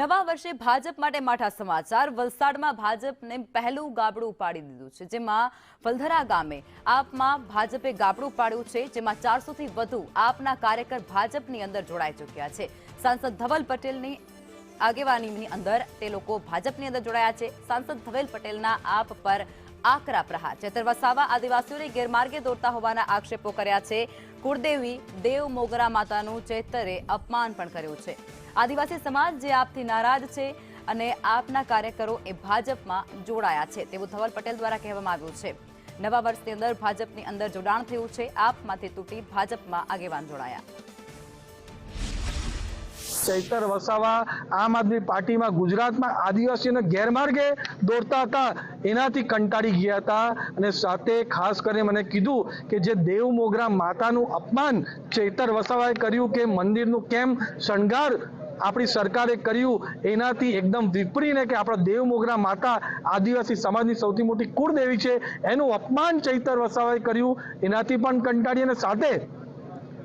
નવા વર્ષે ભાજપ માટે માઠા સમાચાર। વલસાડમાં ભાજપને પહેલું ગાબડું ઉપાડી દીધું છે, જેમાં ફલધરા ગામે આપમાં ભાજપે ગાબડું ઉપાડ્યું છે, જેમાં 400 થી વધુ આપના કાર્યકર ભાજપની અંદર જોડાઈ ચૂક્યા છે। સાંસદ ધવલ પટેલની આગેવાનીની અંદર તે લોકો ભાજપની અંદર જોડાયા છે। સાંસદ ધવલ પટેલના આપ પર આકરા પ્રહાર। ચેતર વસાવા આદિવાસીઓને ગેરમાર્ગે દોરતા હોવાના આક્ષેપો કર્યા છે। કુળદેવી દેવ મોગરા માતાનું ચેતરે અપમાન પણ કર્યું છે। આદિવાસી સમાજ જે આપથી નારાજ છે અને આપના કાર્યકરો એ ભાજપમાં જોડાયા છે તેવું ધવલ પટેલ દ્વારા કહેવામાં આવ્યું છે। નવા વર્ષની અંદર ભાજપની અંદર જોડાણ થયું છે। આપમાંથી તૂટી ભાજપમાં આગેવાન જોડાયા। ચૈતર વસાવા આમ આદમી પાર્ટીમાં ગુજરાતમાં આદિવાસીઓને ગેરમાર્ગે દોરતા હતા, એનાથી કંટાળી ગયા હતા અને સાથે ખાસ કરીને મને કીધું કે જે દેવ મોગરા માતાનું અપમાન ચૈતર વસાવાએ કર્યું કે મંદિરનું કેમ શણગાર આપણી સરકારે કર્યું, એનાથી એકદમ વિપરીને કે આપણા દેવ મોગરા માતા આદિવાસી સમાજની સૌથી મોટી કુળદેવી છે, એનું અપમાન ચૈતર વસાવાએ કર્યું, એનાથી પણ કંટાળી અને સાથે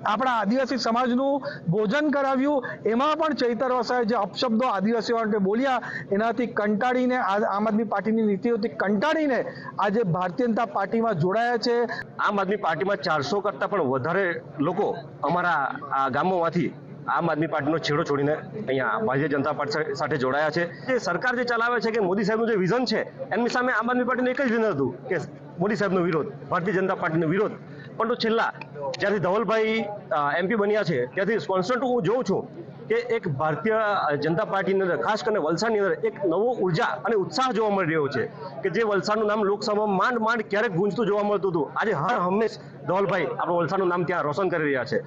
આપણા આદિવાસી સમાજનું ભોજન કરાવ્યું, એમાં પણ ચૈતર વસાવાએ જે અપશબ્દો આદિવાસીઓ માટે બોલ્યા એનાથી કંટાળીને આમ આદમી પાર્ટીની નીતિઓથી કંટાળીને આજે ભારતીય જનતા પાર્ટીમાં જોડાયા છે। આમ આદમી પાર્ટીમાં 400 કરતાં પણ વધારે લોકો અમારા આ ગામોમાંથી આમ આદમી પાર્ટીનો છેડો છોડીને અહીંયા ભારતીય જનતા પાર્ટી સાથે જોડાયા છે। જે સરકાર જે ચલાવે છે કે મોદી સાહેબનું જે વિઝન છે એમની સામે આમ આદમી પાર્ટીનું એક જ વિઝન હતું કે મોદી સાહેબનો વિરોધ, ભારતીય જનતા પાર્ટીનો વિરોધ। પરંતુ છેલ્લા જ્યારથી ધવલભાઈ MP બન્યા છે ત્યાંથી કોન્સ્ટન્ટ હું જોઉં છું કે એક ભારતીય જનતા પાર્ટીની અંદર ખાસ કરીને વલસાડની અંદર એક નવો ઉર્જા અને ઉત્સાહ જોવા મળી રહ્યો છે કે જે વલસાડનું નામ લોકસભામાં માંડ ક્યારેક ગુંજતું જોવા મળતું હતું, આજે હર હંમેશ ધવલભાઈ આપણું વલસાડનું નામ ત્યાં રોશન કરી રહ્યા છે।